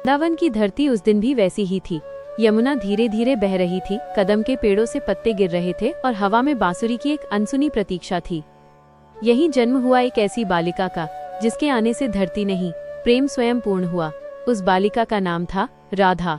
वृंदावन की धरती उस दिन भी वैसी ही थी। यमुना धीरे धीरे बह रही थी, कदम के पेड़ों से पत्ते गिर रहे थे और हवा में बांसुरी की एक अनसुनी प्रतीक्षा थी। यही जन्म हुआ एक ऐसी बालिका का जिसके आने से धरती नहीं, प्रेम स्वयं पूर्ण हुआ। उस बालिका का नाम था राधा।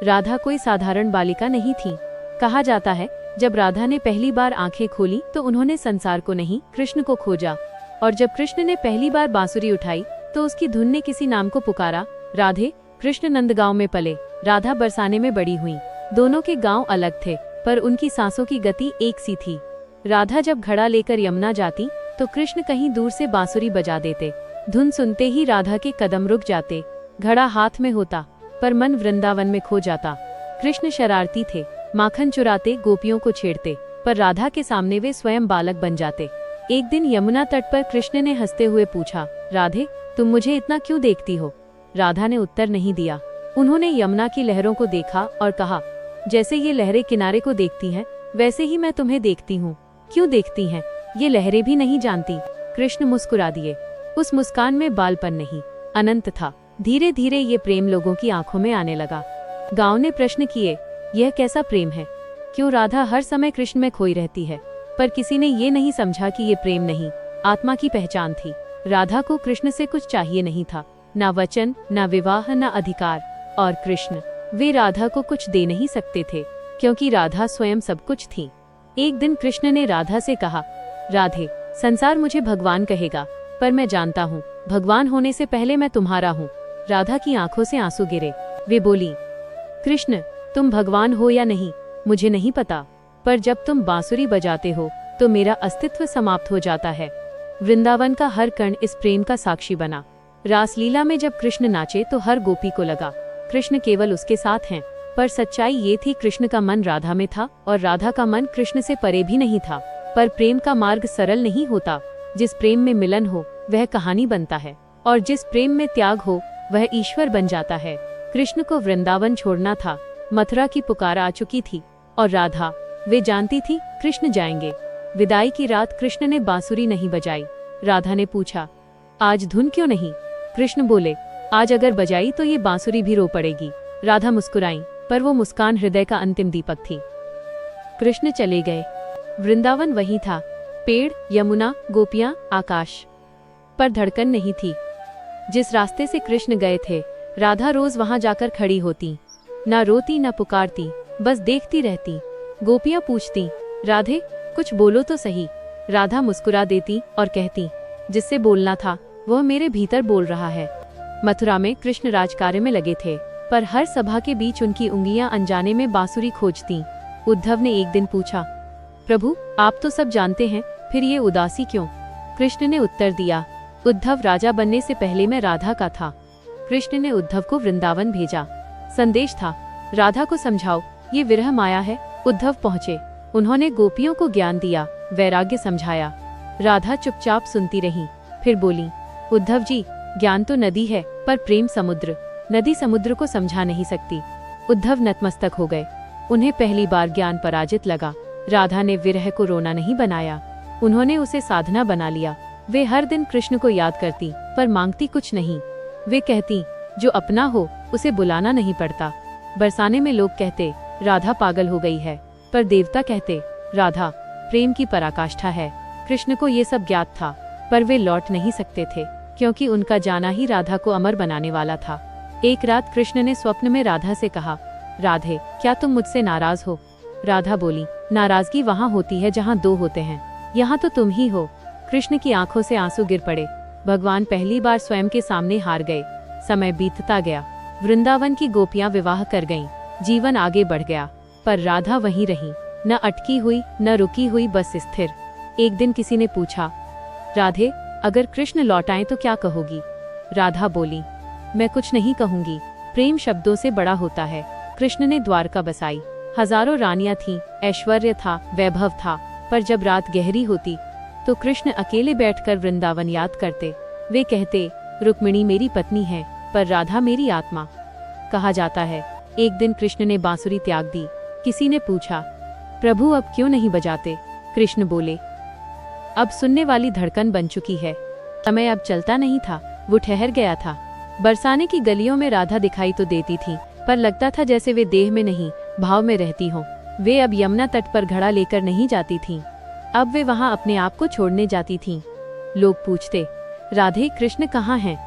राधा कोई साधारण बालिका नहीं थी। कहा जाता है जब राधा ने पहली बार आंखें खोली तो उन्होंने संसार को नहीं, कृष्ण को खोजा। और जब कृष्ण ने पहली बार बांसुरी उठाई तो उसकी धुन ने किसी नाम को पुकारा। राधे। कृष्ण नंदगांव में पले, राधा बरसाने में बड़ी हुई। दोनों के गांव अलग थे पर उनकी सांसों की गति एक सी थी। राधा जब घड़ा लेकर यमुना जाती तो कृष्ण कहीं दूर से बांसुरी बजा देते। धुन सुनते ही राधा के कदम रुक जाते। घड़ा हाथ में होता पर मन वृंदावन में खो जाता। कृष्ण शरारती थे, माखन चुराते, गोपियों को छेड़ते, पर राधा के सामने वे स्वयं बालक बन जाते। एक दिन यमुना तट पर कृष्ण ने हंसते हुए पूछा, राधे तुम मुझे इतना क्यों देखती हो? राधा ने उत्तर नहीं दिया। उन्होंने यमुना की लहरों को देखा और कहा, जैसे ये लहरें किनारे को देखती हैं वैसे ही मैं तुम्हें देखती हूँ। क्यों देखती हैं? ये लहरें भी नहीं जानती। कृष्ण मुस्कुरा दिए। उस मुस्कान में बालपन नहीं, अनंत था। धीरे धीरे ये प्रेम लोगों की आंखों में आने लगा। गांव ने प्रश्न किए, यह कैसा प्रेम है? क्यों राधा हर समय कृष्ण में खोई रहती है? पर किसी ने ये नहीं समझा कि ये प्रेम नहीं, आत्मा की पहचान थी। राधा को कृष्ण से कुछ चाहिए नहीं था, ना वचन, ना विवाह, ना अधिकार। और कृष्ण, वे राधा को कुछ दे नहीं सकते थे क्योंकि राधा स्वयं सब कुछ थी। एक दिन कृष्ण ने राधा से कहा, राधे संसार मुझे भगवान कहेगा पर मैं जानता हूँ भगवान होने से पहले मैं तुम्हारा हूँ। राधा की आंखों से आंसू गिरे। वे बोली, कृष्ण तुम भगवान हो या नहीं मुझे नहीं पता, पर जब तुम बांसुरी बजाते हो तो मेरा अस्तित्व समाप्त हो जाता है। वृंदावन का हर कण इस प्रेम का साक्षी बना। रासलीला में जब कृष्ण नाचे तो हर गोपी को लगा कृष्ण केवल उसके साथ हैं, पर सच्चाई ये थी कृष्ण का मन राधा में था और राधा का मन कृष्ण से परे भी नहीं था। पर प्रेम का मार्ग सरल नहीं होता। जिस प्रेम में मिलन हो वह कहानी बनता है और जिस प्रेम में त्याग हो वह ईश्वर बन जाता है। कृष्ण को वृंदावन छोड़ना था, मथुरा की पुकार आ चुकी थी और राधा, वे जानती थी कृष्ण जाएंगे। विदाई की रात कृष्ण ने बांसुरी नहीं बजाई। राधा ने पूछा, आज धुन क्यों नहीं? कृष्ण बोले, आज अगर बजाई तो ये बांसुरी भी रो पड़ेगी। राधा मुस्कुराई, पर वो मुस्कान हृदय का अंतिम दीपक थी। कृष्ण चले गए। वृंदावन वही था, पेड़, यमुना, गोपियां, आकाश, पर धड़कन नहीं थी। जिस रास्ते से कृष्ण गए थे राधा रोज वहां जाकर खड़ी होती, ना रोती ना पुकारती, बस देखती रहती। गोपियां पूछती, राधे कुछ बोलो तो सही। राधा मुस्कुरा देती और कहती, जिससे बोलना था वह मेरे भीतर बोल रहा है। मथुरा में कृष्ण राजकार्य में लगे थे, पर हर सभा के बीच उनकी उंगलियां अनजाने में बांसुरी खोजती। उद्धव ने एक दिन पूछा, प्रभु आप तो सब जानते हैं, फिर ये उदासी क्यों? कृष्ण ने उत्तर दिया, उद्धव राजा बनने से पहले मैं राधा का था। कृष्ण ने उद्धव को वृंदावन भेजा। संदेश था, राधा को समझाओ ये विरह माया है। उद्धव पहुँचे। उन्होंने गोपियों को ज्ञान दिया, वैराग्य समझाया। राधा चुपचाप सुनती रही, फिर बोली, उद्धव जी ज्ञान तो नदी है पर प्रेम समुद्र। नदी समुद्र को समझा नहीं सकती। उद्धव नतमस्तक हो गए। उन्हें पहली बार ज्ञान पराजित लगा। राधा ने विरह को रोना नहीं बनाया, उन्होंने उसे साधना बना लिया। वे हर दिन कृष्ण को याद करती पर मांगती कुछ नहीं। वे कहती, जो अपना हो उसे बुलाना नहीं पड़ता। बरसाने में लोग कहते राधा पागल हो गई है, पर देवता कहते राधा प्रेम की पराकाष्ठा है। कृष्ण को ये सब ज्ञात था, पर वे लौट नहीं सकते थे क्योंकि उनका जाना ही राधा को अमर बनाने वाला था। एक रात कृष्ण ने स्वप्न में राधा से कहा, राधे क्या तुम मुझसे नाराज हो? राधा बोली, नाराजगी वहाँ होती है जहाँ दो होते हैं, यहाँ तो तुम ही हो। कृष्ण की आंखों से आंसू गिर पड़े। भगवान पहली बार स्वयं के सामने हार गए। समय बीतता गया। वृंदावन की गोपियां विवाह कर गईं। जीवन आगे बढ़ गया, पर राधा वहीं रही, न अटकी हुई न रुकी हुई, बस स्थिर। एक दिन किसी ने पूछा, राधे अगर कृष्ण लौट आए तो क्या कहोगी? राधा बोली, मैं कुछ नहीं कहूंगी, प्रेम शब्दों से बड़ा होता है। कृष्ण ने द्वारका बसाई। हजारों रानियां थीं, ऐश्वर्य था, वैभव था, पर जब रात गहरी होती तो कृष्ण अकेले बैठकर वृंदावन याद करते। वे कहते, रुक्मिणी मेरी पत्नी है पर राधा मेरी आत्मा। कहा जाता है एक दिन कृष्ण ने बांसुरी त्याग दी। किसी ने पूछा, प्रभु अब क्यों नहीं बजाते? कृष्ण बोले, अब सुनने वाली धड़कन बन चुकी है। समय अब चलता नहीं था, वो ठहर गया था। बरसाने की गलियों में राधा दिखाई तो देती थी, पर लगता था जैसे वे देह में नहीं भाव में रहती हों। वे अब यमुना तट पर घड़ा लेकर नहीं जाती थीं। अब वे वहां अपने आप को छोड़ने जाती थीं। लोग पूछते, राधे कृष्ण कहाँ हैं?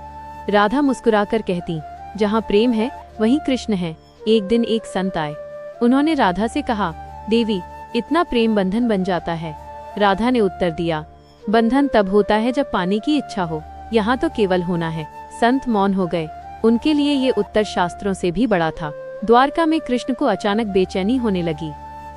राधा मुस्कुराकर कहती, जहाँ प्रेम है वहीं कृष्ण है। एक दिन एक संत आए। उन्होंने राधा से कहा, देवी, इतना प्रेम बंधन बन जाता है? राधा ने उत्तर दिया, बंधन तब होता है जब पाने की इच्छा हो, यहाँ तो केवल होना है। संत मौन हो गए। उनके लिए ये उत्तर शास्त्रों से भी बड़ा था। द्वारका में कृष्ण को अचानक बेचैनी होने लगी।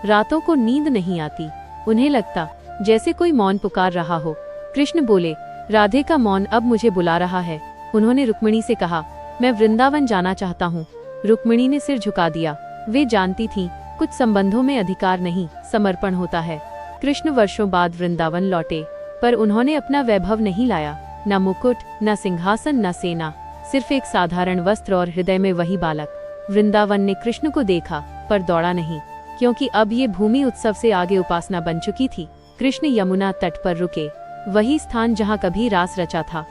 रातों को नींद नहीं आती। उन्हें लगता जैसे कोई मौन पुकार रहा हो। कृष्ण बोले, राधे का मौन अब मुझे बुला रहा है। उन्होंने रुक्मिणी से कहा, मैं वृंदावन जाना चाहता हूँ। रुक्मिणी ने सिर झुका दिया। वे जानती थीं, कुछ संबंधों में अधिकार नहीं, समर्पण होता है। कृष्ण वर्षों बाद वृंदावन लौटे, पर उन्होंने अपना वैभव नहीं लाया। न मुकुट, न सिंहासन, न सेना, सिर्फ एक साधारण वस्त्र और हृदय में वही बालक। वृंदावन ने कृष्ण को देखा, पर दौड़ा नहीं, क्योंकि अब ये भूमि उत्सव से आगे उपासना बन चुकी थी। कृष्ण यमुना तट पर रुके, वही स्थान जहाँ कभी रास रचा था।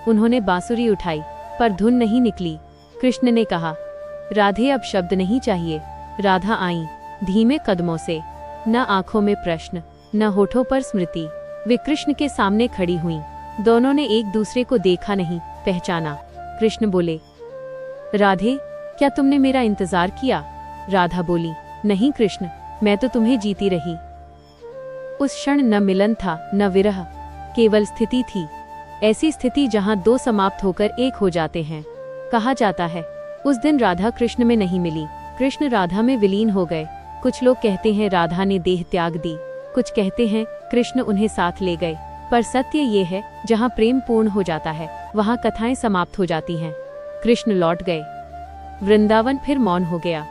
उन्होंने बांसुरी उठाई, पर धुन नहीं निकली। कृष्ण ने कहा, राधे अब शब्द नहीं चाहिए। राधा आई, धीमे कदमों से, न आंखों में प्रश्न, न होठों पर स्मृति। वे कृष्ण के सामने खड़ी हुईं। दोनों ने एक दूसरे को देखा नहीं, पहचाना। कृष्ण बोले, राधे, क्या तुमने मेरा इंतजार किया? राधा बोली, नहीं कृष्ण, मैं तो तुम्हें जीती रही। उस क्षण न मिलन था, न विरह, केवल स्थिति थी। ऐसी स्थिति जहां दो समाप्त होकर एक हो जाते हैं। कहा जाता है, उस दिन राधा कृष्ण में नहीं मिली, कृष्ण राधा में विलीन हो गए। कुछ लोग कहते हैं राधा ने देह त्याग दी, कुछ कहते हैं कृष्ण उन्हें साथ ले गए। पर सत्य ये है, जहाँ प्रेम पूर्ण हो जाता है, वहाँ कथाएं समाप्त हो जाती हैं। कृष्ण लौट गए। वृंदावन फिर मौन हो गया,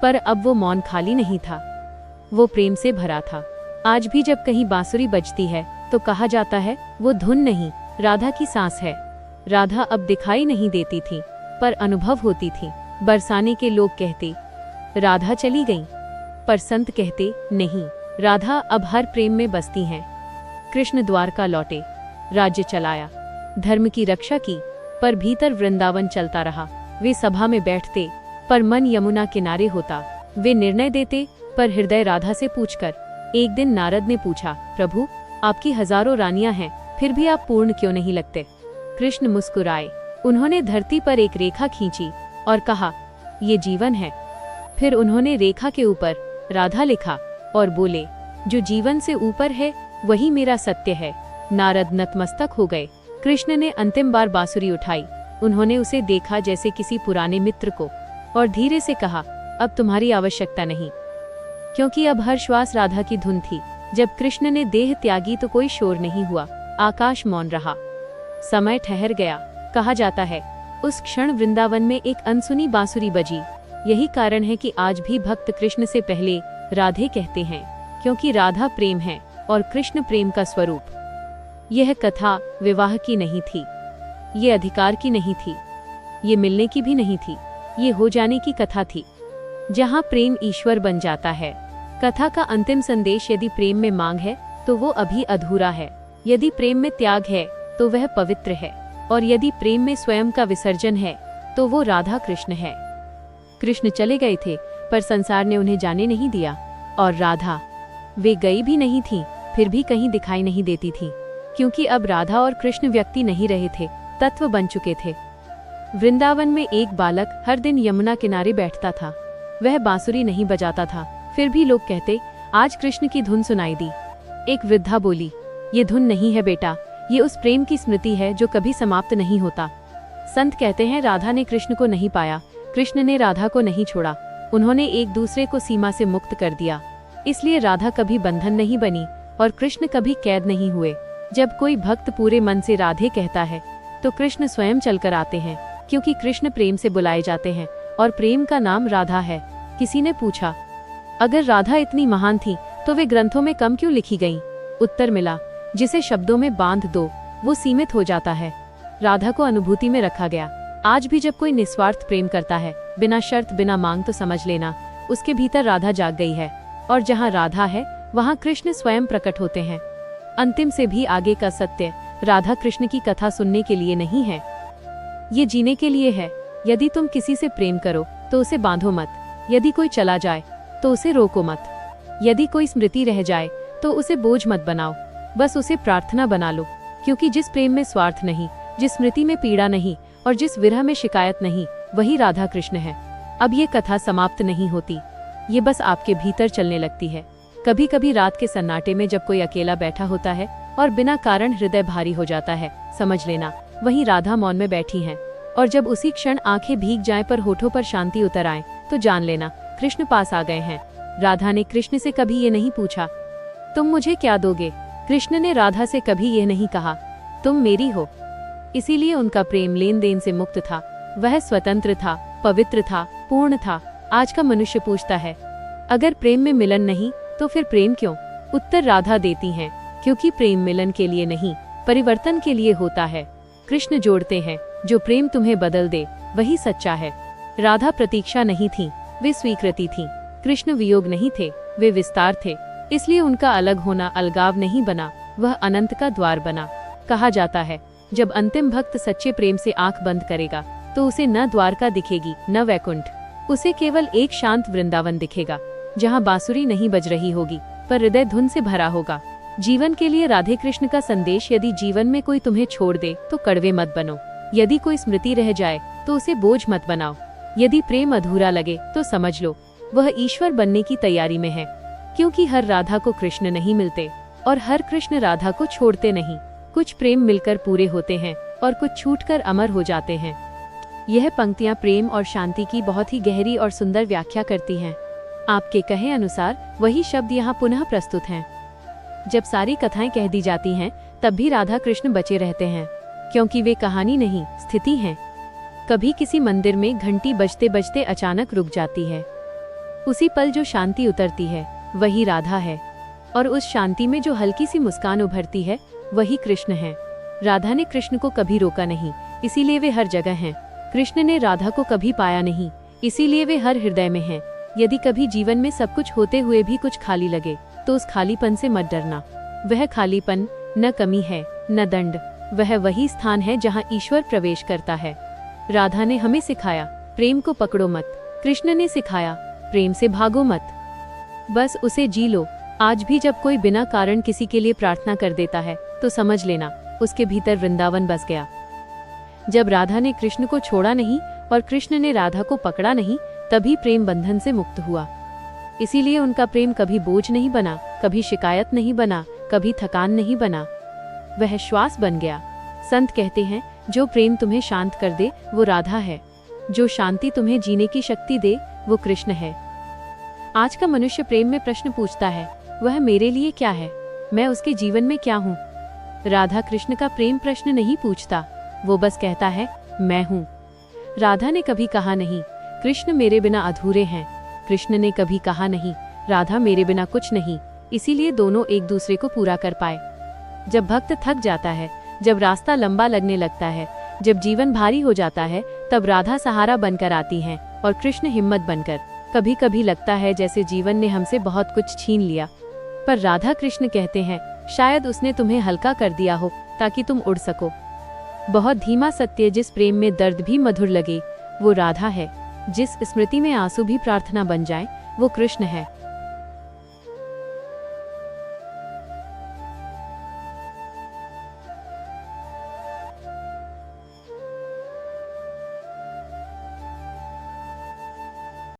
पर अब वो मौन खाली नहीं था, वो प्रेम से भरा था। आज भी जब कहीं बांसुरी बजती है तो कहा जाता है, वो धुन नहीं, राधा की सांस है। राधा अब दिखाई नहीं देती थी, पर अनुभव होती थी। बरसाने के लोग कहते, राधा चली गई, पर संत कहते, नहीं, राधा अब हर प्रेम में बसती हैं। कृष्ण द्वारका लौटे, राज्य चलाया, धर्म की रक्षा की, पर भीतर वृंदावन चलता रहा। वे सभा में बैठते, पर मन यमुना किनारे होता। वे निर्णय देते, पर हृदय राधा से पूछकर। एक दिन नारद ने पूछा, प्रभु, आपकी हजारों रानियां हैं, फिर भी आप पूर्ण क्यों नहीं लगते? कृष्ण मुस्कुराए। उन्होंने धरती पर एक रेखा खींची और कहा, ये जीवन है। फिर उन्होंने रेखा के ऊपर राधा लिखा और बोले, जो जीवन से ऊपर है वही मेरा सत्य है। नारद नतमस्तक हो गए। कृष्ण ने अंतिम बार बांसुरी उठाई। उन्होंने उसे देखा जैसे किसी पुराने मित्र को, और धीरे से कहा, अब तुम्हारी आवश्यकता नहीं, क्योंकि अब हर श्वास राधा की धुन थी। जब कृष्ण ने देह त्यागी तो कोई शोर नहीं हुआ, आकाश मौन रहा, समय ठहर गया। कहा जाता है, उस क्षण वृंदावन में एक अनसुनी बांसुरी बजी। यही कारण है कि आज भी भक्त कृष्ण से पहले राधे कहते हैं, क्योंकि राधा प्रेम है और कृष्ण प्रेम का स्वरूप। यह कथा विवाह की नहीं थी, ये अधिकार की नहीं थी, ये मिलने की भी नहीं थी, ये हो जाने की कथा थी, जहाँ प्रेम ईश्वर बन जाता है। कथा का अंतिम संदेश, यदि प्रेम में मांग है तो वो अभी अधूरा है, यदि प्रेम में त्याग है तो वह पवित्र है, और यदि प्रेम में स्वयं का विसर्जन है तो वो राधा कृष्ण है। कृष्ण चले गए थे, पर संसार ने उन्हें जाने नहीं दिया, और राधा, वे गई भी नहीं थी, फिर भी कहीं दिखाई नहीं देती थी, क्योंकि अब राधा और कृष्ण व्यक्ति नहीं रहे थे, तत्व बन चुके थे। वृंदावन में एक बालक हर दिन यमुना किनारे बैठता था। वह बांसुरी नहीं बजाता था, फिर भी लोग कहते, आज कृष्ण की धुन सुनाई दी। एक वृद्धा बोली, ये धुन नहीं है बेटा, ये उस प्रेम की स्मृति है जो कभी समाप्त नहीं होता। संत कहते हैं, राधा ने कृष्ण को नहीं पाया, कृष्ण ने राधा को नहीं छोड़ा, उन्होंने एक दूसरे को सीमा से मुक्त कर दिया। इसलिए राधा कभी बंधन नहीं बनी और कृष्ण कभी कैद नहीं हुए। जब कोई भक्त पूरे मन से राधे कहता है तो कृष्ण स्वयं चलकर आते हैं, क्योंकि कृष्ण प्रेम से बुलाए जाते हैं और प्रेम का नाम राधा है। किसी ने पूछा, अगर राधा इतनी महान थी तो वे ग्रंथों में कम क्यों लिखी गईं? उत्तर मिला, जिसे शब्दों में बांध दो वो सीमित हो जाता है। राधा को अनुभूति में रखा गया। आज भी जब कोई निस्वार्थ प्रेम करता है, बिना शर्त बिना मांग, तो समझ लेना उसके भीतर राधा जाग गई है, और जहाँ राधा है वहाँ कृष्ण स्वयं प्रकट होते हैं। अंतिम से भी आगे का सत्य राधा कृष्ण की कथा सुनने के लिए नहीं है, ये जीने के लिए है। यदि तुम किसी से प्रेम करो तो उसे बांधो मत। यदि कोई चला जाए तो उसे रोको मत। यदि कोई स्मृति रह जाए तो उसे बोझ मत बनाओ, बस उसे प्रार्थना बना लो। क्योंकि जिस प्रेम में स्वार्थ नहीं, जिस स्मृति में पीड़ा नहीं और जिस विरह में शिकायत नहीं, वही राधा कृष्ण है। अब ये कथा समाप्त नहीं होती, ये बस आपके भीतर चलने लगती है। कभी कभी रात के सन्नाटे में जब कोई अकेला बैठा होता है और बिना कारण हृदय भारी हो जाता है, समझ लेना वहीं राधा मौन में बैठी हैं। और जब उसी क्षण आंखें भीग जाएं पर होठों पर शांति उतर आए, तो जान लेना कृष्ण पास आ गए हैं। राधा ने कृष्ण से कभी ये नहीं पूछा तुम मुझे क्या दोगे। कृष्ण ने राधा से कभी ये नहीं कहा तुम मेरी हो। इसीलिए उनका प्रेम लेन देन से मुक्त था। वह स्वतंत्र था, पवित्र था, पूर्ण था। आज का मनुष्य पूछता है अगर प्रेम में मिलन नहीं तो फिर प्रेम क्यों। उत्तर राधा देती हैं क्योंकि प्रेम मिलन के लिए नहीं, परिवर्तन के लिए होता है। कृष्ण जोड़ते हैं, जो प्रेम तुम्हें बदल दे वही सच्चा है। राधा प्रतीक्षा नहीं थी, वे स्वीकृति थी। कृष्ण वियोग नहीं थे, वे विस्तार थे। इसलिए उनका अलग होना अलगाव नहीं बना, वह अनंत का द्वार बना। कहा जाता है जब अंतिम भक्त सच्चे प्रेम से आंख बंद करेगा तो उसे न द्वारका दिखेगी न वैकुंठ, उसे केवल एक शांत वृंदावन दिखेगा जहाँ बांसुरी नहीं बज रही होगी पर हृदय धुन से भरा होगा। जीवन के लिए राधे कृष्ण का संदेश, यदि जीवन में कोई तुम्हें छोड़ दे तो कड़वे मत बनो। यदि कोई स्मृति रह जाए तो उसे बोझ मत बनाओ। यदि प्रेम अधूरा लगे तो समझ लो वह ईश्वर बनने की तैयारी में है। क्योंकि हर राधा को कृष्ण नहीं मिलते और हर कृष्ण राधा को छोड़ते नहीं। कुछ प्रेम मिलकर पूरे होते हैं और कुछ छूटकर अमर हो जाते हैं। यह पंक्तियां प्रेम और शांति की बहुत ही गहरी और सुंदर व्याख्या करती हैं। आपके कहे अनुसार वही शब्द यहाँ पुनः प्रस्तुत हैं। जब सारी कथाएं कह दी जाती हैं तब भी राधा कृष्ण बचे रहते हैं, क्योंकि वे कहानी नहीं, स्थिति हैं। कभी किसी मंदिर में घंटी बजते बजते अचानक रुक जाती है। उसी पल जो शांति उतरती है वही राधा है, और उस शांति में जो हल्की सी मुस्कान उभरती है वही कृष्ण है। राधा ने कृष्ण को कभी रोका नहीं, इसीलिए वे हर जगह हैं। कृष्ण ने राधा को कभी पाया नहीं, इसीलिए वे हर हृदय में हैं। यदि कभी जीवन में सब कुछ होते हुए भी कुछ खाली लगे तो उस खालीपन से मत डरना। वह खालीपन न कमी है न दंड, वह वही स्थान है जहाँ ईश्वर प्रवेश करता है। राधा ने हमें सिखाया प्रेम को पकड़ो मत, कृष्ण ने सिखाया प्रेम से भागो मत, बस उसे जी लो। आज भी जब कोई बिना कारण किसी के लिए प्रार्थना कर देता है तो समझ लेना उसके भीतर वृंदावन बस गया। जब राधा ने कृष्ण को छोड़ा नहीं और कृष्ण ने राधा को पकड़ा नहीं, तभी प्रेम बंधन से मुक्त हुआ। इसीलिए उनका प्रेम कभी बोझ नहीं बना, कभी शिकायत नहीं बना, कभी थकान नहीं बना, वह श्वास बन गया। संत कहते हैं जो प्रेम तुम्हें शांत कर दे वो राधा है, जो शांति तुम्हें जीने की शक्ति दे वो कृष्ण है। आज का मनुष्य प्रेम में प्रश्न पूछता है वह मेरे लिए क्या है, मैं उसके जीवन में क्या हूँ। राधा कृष्ण का प्रेम प्रश्न नहीं पूछता, वो बस कहता है मैं हूँ। राधा ने कभी कहा नहीं कृष्ण मेरे बिना अधूरे हैं, कृष्ण ने कभी कहा नहीं राधा मेरे बिना कुछ नहीं। इसीलिए दोनों एक दूसरे को पूरा कर पाए। जब भक्त थक जाता है, जब रास्ता लंबा लगने लगता है, जब जीवन भारी हो जाता है, तब राधा सहारा बनकर आती हैं और कृष्ण हिम्मत बनकर। कभी कभी लगता है जैसे जीवन ने हमसे बहुत कुछ छीन लिया, पर राधा कृष्ण कहते हैं शायद उसने तुम्हें हल्का कर दिया हो ताकि तुम उड़ सको। बहुत धीमा सत्य जिस प्रेम में दर्द भी मधुर लगे वो राधा है, जिस स्मृति में आंसू भी प्रार्थना बन जाए वो कृष्ण है।